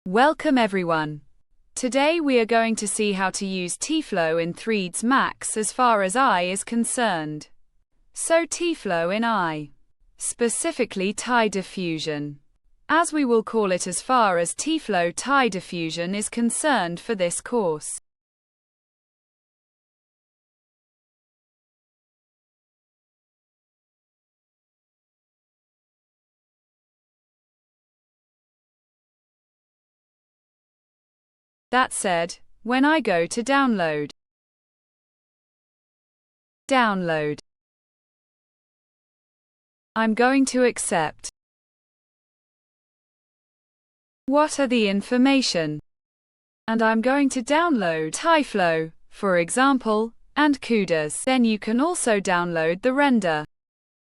Welcome everyone. Today we are going to see how to use Tyflow in 3dsmax as far as I is concerned. So Tyflow in I. Specifically Ty diffusion, as we will call it as far as Tyflow Ty diffusion is concerned for this course. That said, when I go to download, I'm going to accept. What are the information? And I'm going to download Tyflow, for example, and CUDAs. Then you can also download the render.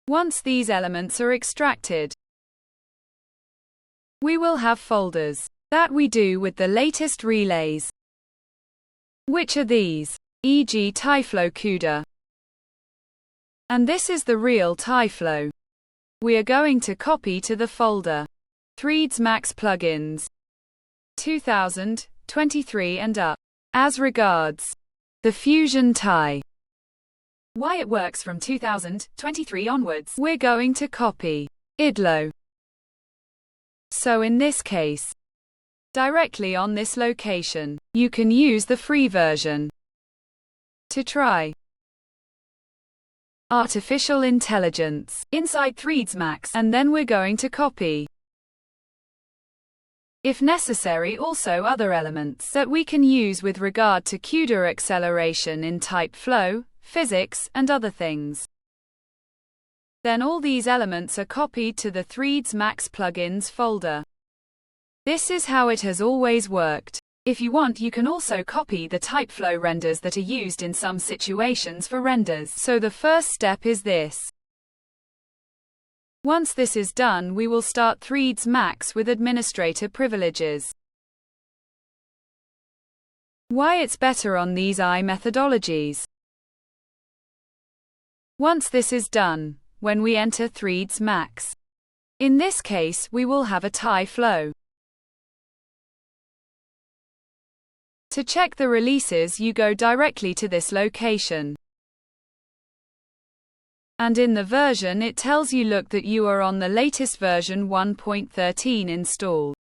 Once these elements are extracted, we will have folders that we do with the latest relays. Which are these? E.g. Tyflow CUDA. And this is the real Tyflow. We are going to copy to the folder 3dsmax plugins 2023 and up. As regards the Fusion Ty, why it works from 2023 onwards, we're going to copy idlo. So in this case, directly on this location, you can use the free version to try artificial intelligence inside 3dsmax, and then we're going to copy, if necessary, also other elements that we can use with regard to CUDA acceleration in Tyflow, physics, and other things. Then all these elements are copied to the 3dsmax plugins folder. This is how it has always worked. If you want, you can also copy the Tyflow renders that are used in some situations for renders. So the first step is this. Once this is done, we will start 3dsmax with administrator privileges. Why it's better on these I methodologies. Once this is done, when we enter 3dsmax, in this case we will have a Tyflow. To check the releases, you go directly to this location. And in the version it tells you look that you are on the latest version 1.13 installed.